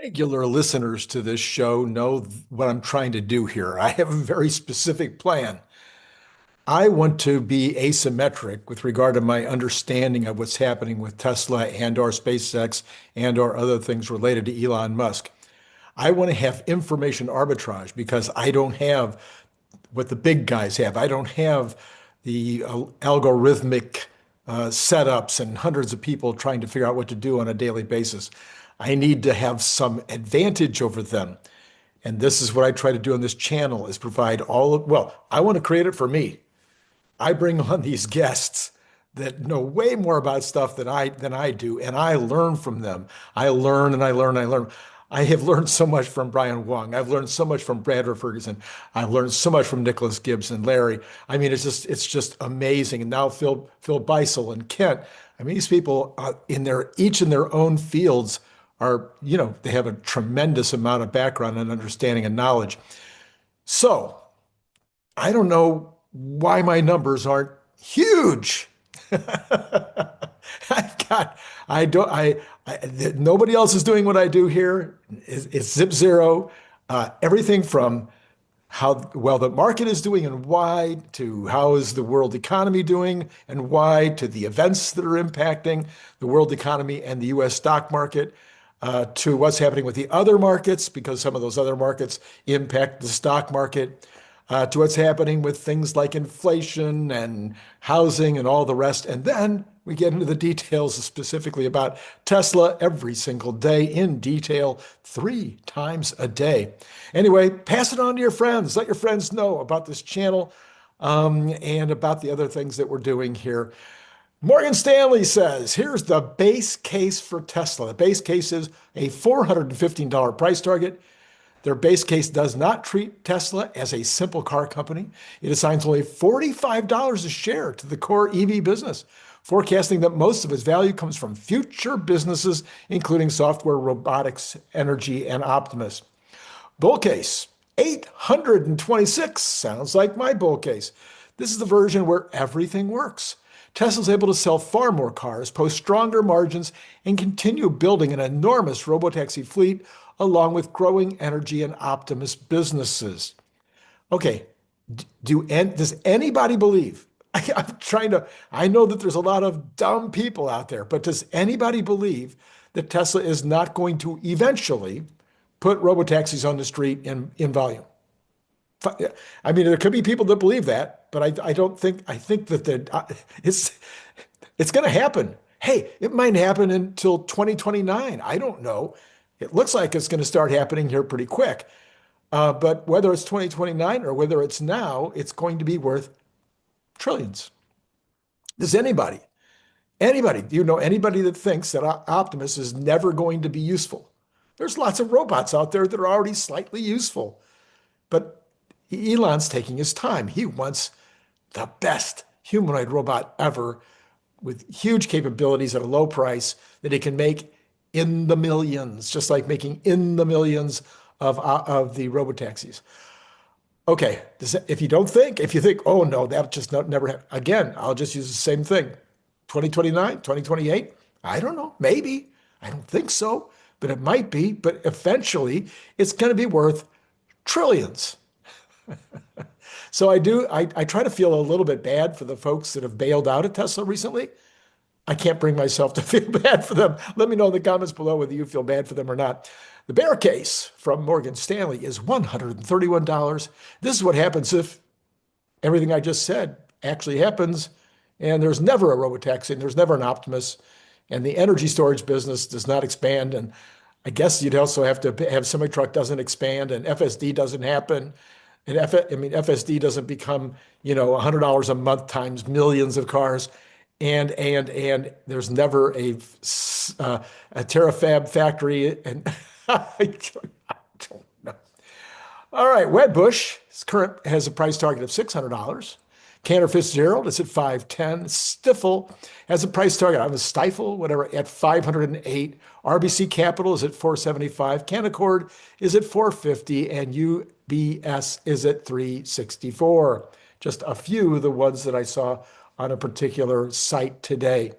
Regular listeners to this show know what I'm trying to do here. I have a very specific plan. I want to be asymmetric with regard to my understanding of what's happening with Tesla and or SpaceX and or other things related to Elon Musk. I want to have information arbitrage because I don't have what the big guys have. I don't have the algorithmic setups and hundreds of people trying to figure out what to do on a daily basis. I need to have some advantage over them. And this is what I try to do on this channel is provide all of, well, I want to create it for me. I bring on these guests that know way more about stuff than I do, and I learn from them. I learn and I learn and I learn. I have learned so much from Brian Wang. I've learned so much from Bradford Ferguson. I've learned so much from Nicholas Gibbs and Larry. I mean, it's just amazing. And now Phil Beisel and Kent. I mean, these people each in their own fields are, they have a tremendous amount of background and understanding and knowledge. So I don't know why my numbers aren't huge. I don't, nobody else is doing what I do here. It's zip zero. Everything from how well the market is doing and why, to how is the world economy doing and why, to the events that are impacting the world economy and the US stock market, to what's happening with the other markets, because some of those other markets impact the stock market, to what's happening with things like inflation and housing and all the rest. And then we get into the details specifically about Tesla every single day in detail, 3 times a day. Anyway, pass it on to your friends. Let your friends know about this channel and about the other things that we're doing here. Morgan Stanley says, here's the base case for Tesla. The base case is a $415 price target. Their base case does not treat Tesla as a simple car company. It assigns only $45 a share to the core EV business, forecasting that most of its value comes from future businesses, including software, robotics, energy, and Optimus. Bull case, 826. Sounds like my bull case. This is the version where everything works. Tesla's able to sell far more cars, post stronger margins, and continue building an enormous robotaxi fleet along with growing energy and Optimus businesses. Okay, does anybody believe? I know that there's a lot of dumb people out there, but does anybody believe that Tesla is not going to eventually put robotaxis on the street in volume? I mean, there could be people that believe that, but I don't think, I think that it's going to happen. Hey, it might happen until 2029. I don't know. It looks like it's going to start happening here pretty quick. But whether it's 2029 or whether it's now, it's going to be worth trillions. Does do you know anybody that thinks that Optimus is never going to be useful? There's lots of robots out there that are already slightly useful. But Elon's taking his time. He wants the best humanoid robot ever with huge capabilities at a low price that he can make in the millions, just like making in the millions of the robotaxis. Okay, if you think, oh no, that just never happened. Again, I'll just use the same thing. 2029, 2028, I don't know, maybe. I don't think so, but it might be. But eventually, it's going to be worth trillions. So I try to feel a little bit bad for the folks that have bailed out of Tesla recently. I can't bring myself to feel bad for them. Let me know in the comments below whether you feel bad for them or not. The bear case from Morgan Stanley is $131. This is what happens if everything I just said actually happens, and there's never a robotaxi, and there's never an Optimus, and the energy storage business does not expand. And I guess you'd also have to have semi-truck doesn't expand, and FSD doesn't happen. And FSD doesn't become, $100 a month times millions of cars. And there's never a terafab factory. And I don't know. All right, Wedbush current has a price target of $600. Cantor Fitzgerald is at 510. Stifel has a price target, I'm a Stifel, whatever, at 508. RBC Capital is at 475. Canaccord is at 450. And UBS is at 364. Just a few of the ones that I saw on a particular site today.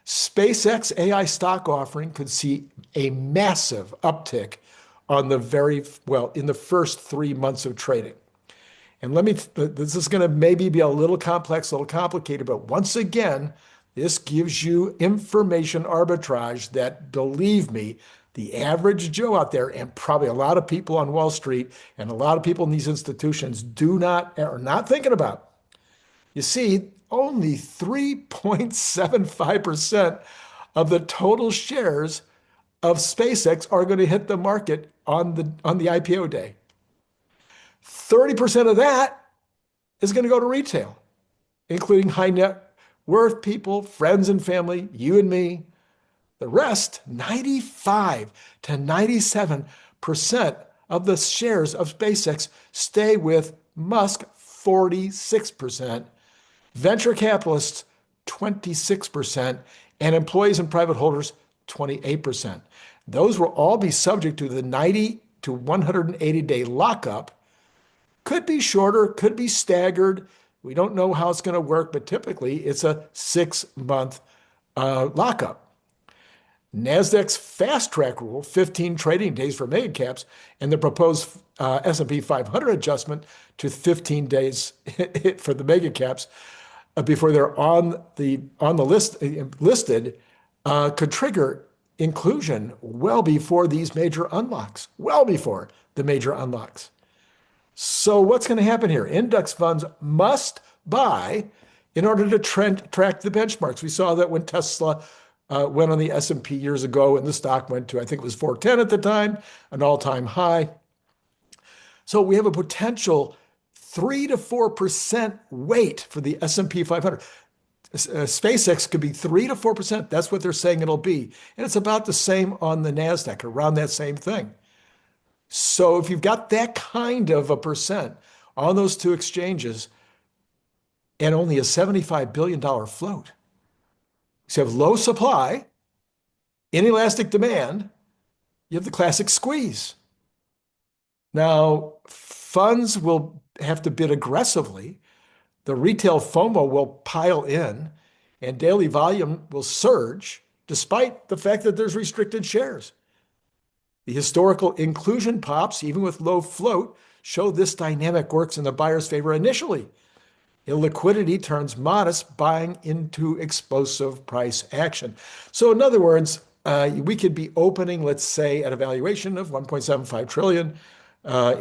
SpaceX AI stock offering could see a massive uptick on the in the first 3 months of trading. And this is going to maybe be a little complex, a little complicated, but once again, this gives you information arbitrage that, believe me, the average Joe out there, and probably a lot of people on Wall Street and a lot of people in these institutions are not thinking about. You see, only 3.75% of the total shares of SpaceX are going to hit the market on the IPO day. 30% of that is going to go to retail, including high net worth people, friends and family, you and me. The rest, 95 to 97% of the shares of SpaceX stay with Musk, 46%, venture capitalists, 26%, and employees and private holders, 28%. Those will all be subject to the 90 to 180-day lockup. Could be shorter, could be staggered. We don't know how it's going to work, but typically it's a 6-month lockup. NASDAQ's fast track rule, 15 trading days for mega caps, and the proposed S&P 500 adjustment to 15 days for the mega caps before they're on the listed could trigger inclusion well before these major unlocks, well before the major unlocks. So what's going to happen here? Index funds must buy in order to track the benchmarks. We saw that when Tesla went on the S&P years ago, and the stock went to, I think it was 410 at the time, an all-time high. So we have a potential 3 to 4% weight for the S&P 500. SpaceX could be 3 to 4%. That's what they're saying it'll be. And it's about the same on the NASDAQ, around that same thing. So if you've got that kind of a percent on those two exchanges and only a $75 billion float, so you have low supply, inelastic demand, you have the classic squeeze. Now, funds will have to bid aggressively. The retail FOMO will pile in, and daily volume will surge despite the fact that there's restricted shares. The historical inclusion pops, even with low float, show this dynamic works in the buyer's favor initially. Illiquidity turns modest buying into explosive price action. So in other words, we could be opening, let's say, at a valuation of 1.75 trillion.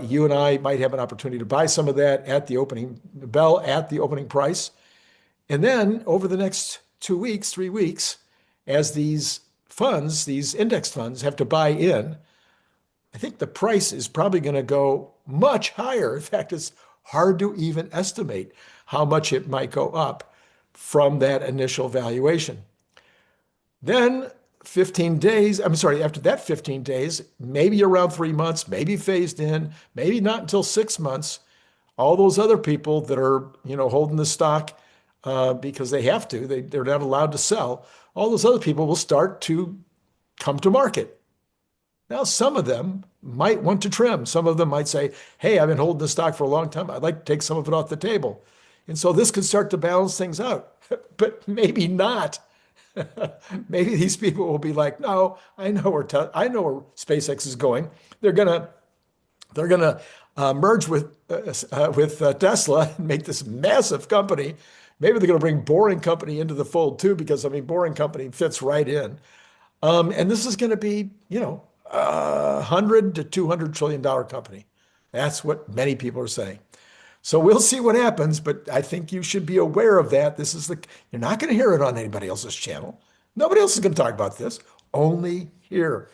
You and I might have an opportunity to buy some of that at the opening bell, at the opening price. And then over the next 2 weeks, 3 weeks, as these funds, these index funds have to buy in, I think the price is probably going to go much higher. In fact, it's hard to even estimate how much it might go up from that initial valuation. Then 15 days, after that 15 days, maybe around 3 months, maybe phased in, maybe not until 6 months, all those other people that are, holding the stock because they have to, they're not allowed to sell, all those other people will start to come to market. Now, some of them might want to trim. Some of them might say, hey, I've been holding the stock for a long time. I'd like to take some of it off the table. And so this could start to balance things out, but maybe not. Maybe these people will be like, no, I know where SpaceX is going. They're gonna merge with Tesla and make this massive company. Maybe they're gonna bring Boring Company into the fold too, because Boring Company fits right in. And this is gonna be, $100 to $200 trillion company. That's what many people are saying. So we'll see what happens, but I think you should be aware of that. You're not going to hear it on anybody else's channel. Nobody else is going to talk about this, only here.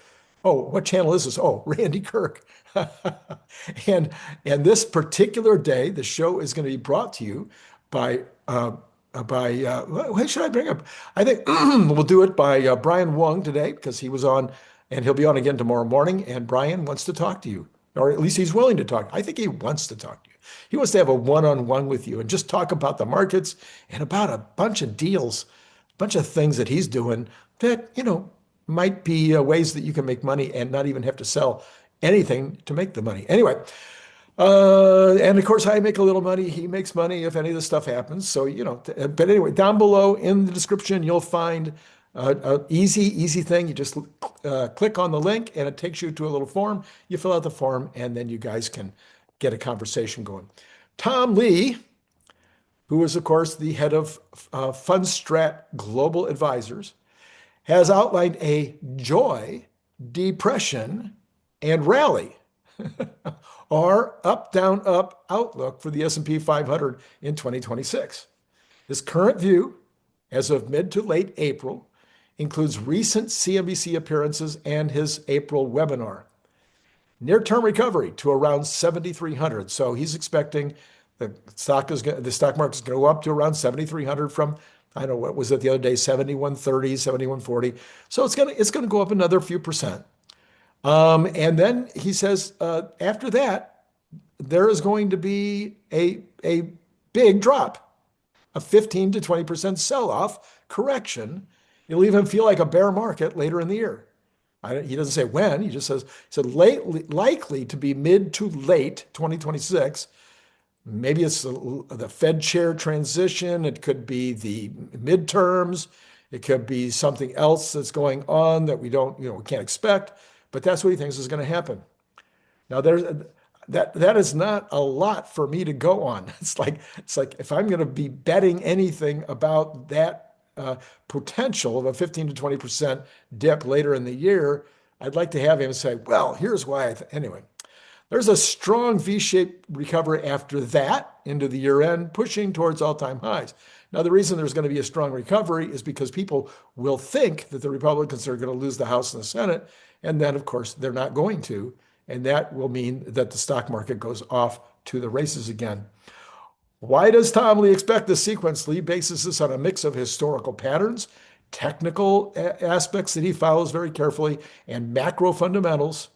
Oh, what channel is this? Oh, Randy Kirk. And this particular day, the show is going to be brought to you by what should I bring up? I think we'll do it by Brian Wang today, because he was on, and he'll be on again tomorrow morning. And Brian wants to talk to you, or at least he's willing to talk. I think he wants to talk to you. He wants to have a one-on-one with you and just talk about the markets and about a bunch of deals, a bunch of things that he's doing that, might be ways that you can make money and not even have to sell anything to make the money. Anyway, and of course I make a little money. He makes money if any of this stuff happens. So, but anyway, down below in the description, you'll find Easy thing. You just click on the link and it takes you to a little form. You fill out the form and then you guys can get a conversation going. Tom Lee, who is, of course, the head of FundStrat Global Advisors, has outlined a joy, depression, and rally, or up, down, up outlook for the S&P 500 in 2026. His current view, as of mid to late April, includes recent CNBC appearances and his April webinar. Near-term recovery to around 7,300. So he's expecting the stock market is going to go up to around 7,300 from, I don't know, what was it the other day, 7,130, 7,140. So it's going to go up another few percent. And then he says after that, there is going to be a big drop, a 15 to 20% sell-off correction. It'll even feel like a bear market later in the year. He doesn't say when. He just said likely to be mid to late 2026. Maybe it's the Fed chair transition. It could be the midterms. It could be something else that's going on that we can't expect. But that's what he thinks is going to happen. Now, that is not a lot for me to go on. It's like if I'm going to be betting anything about that potential of a 15 to 20% dip later in the year, I'd like to have him say, well, here's why. Anyway, there's a strong V-shaped recovery after that into the year end, pushing towards all-time highs. Now, the reason there's going to be a strong recovery is because people will think that the Republicans are going to lose the House and the Senate, and then, of course, they're not going to, and that will mean that the stock market goes off to the races again. Why does Tom Lee expect this sequence? Lee bases this on a mix of historical patterns, technical aspects that he follows very carefully, and macro fundamentals.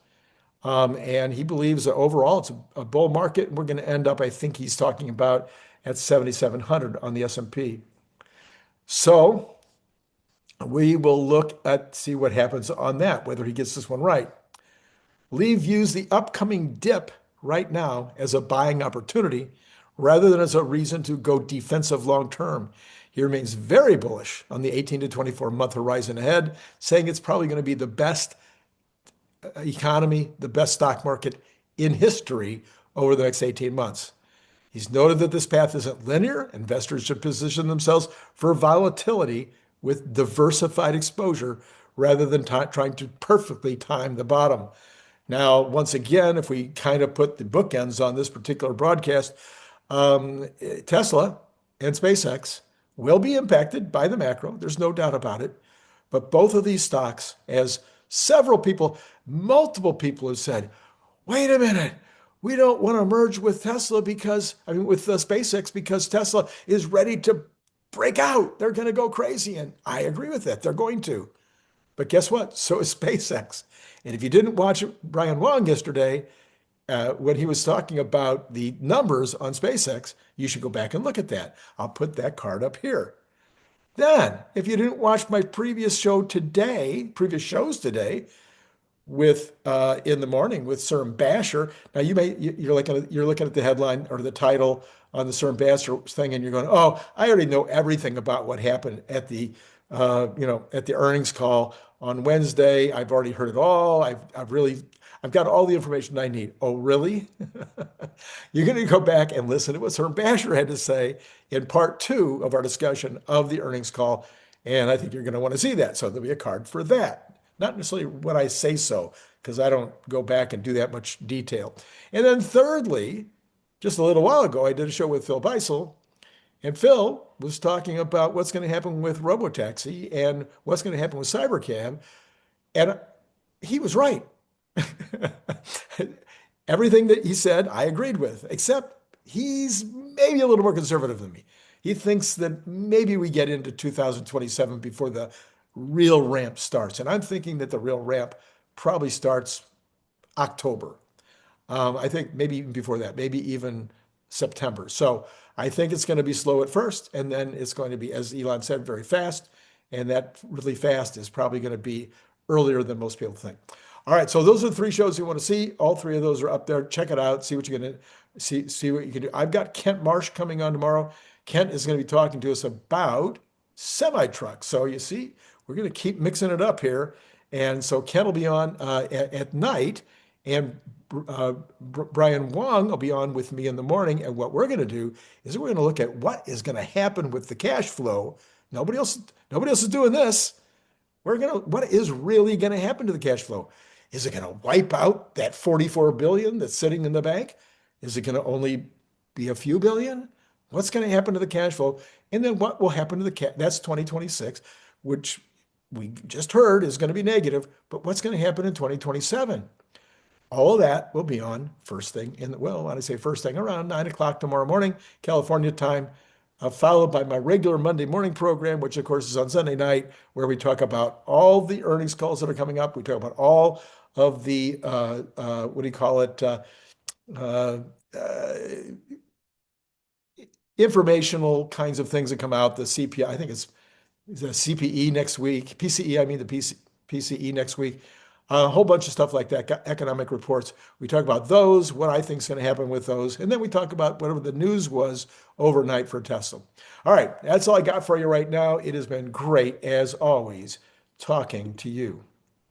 And he believes that overall it's a bull market, and we're going to end up, I think he's talking about, at 7,700 on the S&P. So we will see what happens on that, whether he gets this one right. Lee views the upcoming dip right now as a buying opportunity rather than as a reason to go defensive long term. He remains very bullish on the 18 to 24 month horizon ahead, saying it's probably going to be the best economy, the best stock market in history over the next 18 months. He's noted that this path isn't linear. Investors should position themselves for volatility with diversified exposure rather than trying to perfectly time the bottom. Now, once again, if we kind of put the bookends on this particular broadcast, Tesla and SpaceX will be impacted by the macro. There's no doubt about it. But both of these stocks, as multiple people have said, wait a minute, we don't want to merge with Tesla with SpaceX because Tesla is ready to break out. They're going to go crazy. And I agree with that. They're going to. But guess what? So is SpaceX. And if you didn't watch Brian Wang yesterday, when he was talking about the numbers on SpaceX, you should go back and look at that. I'll put that card up here. Then, if you didn't watch my previous shows today, with in the morning with Cern Basher. Now you're looking at the headline or the title on the Cern Basher thing, and you're going, oh, I already know everything about what happened at the earnings call on Wednesday. I've already heard it all. I've got all the information I need. Oh, really? You're going to go back and listen to what Cern Basher had to say in part 2 of our discussion of the earnings call. And I think you're going to want to see that. So there'll be a card for that. Not necessarily when I say so, because I don't go back and do that much detail. And then thirdly, just a little while ago, I did a show with Phil Beisel, and Phil was talking about what's going to happen with robotaxi and what's going to happen with cybercam. And he was right. Everything that he said, I agreed with, except he's maybe a little more conservative than me. He thinks that maybe we get into 2027 before the real ramp starts. And I'm thinking that the real ramp probably starts October. I think maybe even before that, maybe even September. So I think it's going to be slow at first, and then it's going to be, as Elon said, very fast. And that really fast is probably going to be earlier than most people think. All right, so those are the 3 shows you want to see. All 3 of those are up there. Check it out. See what you're going to see what you can do. I've got Kent Marsh coming on tomorrow. Kent is going to be talking to us about semi-trucks. So you see, we're going to keep mixing it up here. And so Ken will be on at night, and Brian Wang will be on with me in the morning. And what we're going to do is we're going to look at what is going to happen with the cash flow. Nobody else is doing this. What is really going to happen to the cash flow? Is it going to wipe out that 44 billion that's sitting in the bank? Is it going to only be a few billion? What's going to happen to the cash flow? And then what will happen to the cash? That's 2026, which we just heard is going to be negative, but what's going to happen in 2027? All of that will be on first thing when I say first thing, around 9 o'clock tomorrow morning, California time, followed by my regular Monday morning program, which of course is on Sunday night, where we talk about all the earnings calls that are coming up. We talk about all of the, informational kinds of things that come out. The CPI, I think it's the CPE next week, PCE, I mean the PCE next week. A whole bunch of stuff like that, economic reports. We talk about those, what I think is going to happen with those, and then we talk about whatever the news was overnight for Tesla. All right, that's all I got for you right now. It has been great, as always, talking to you.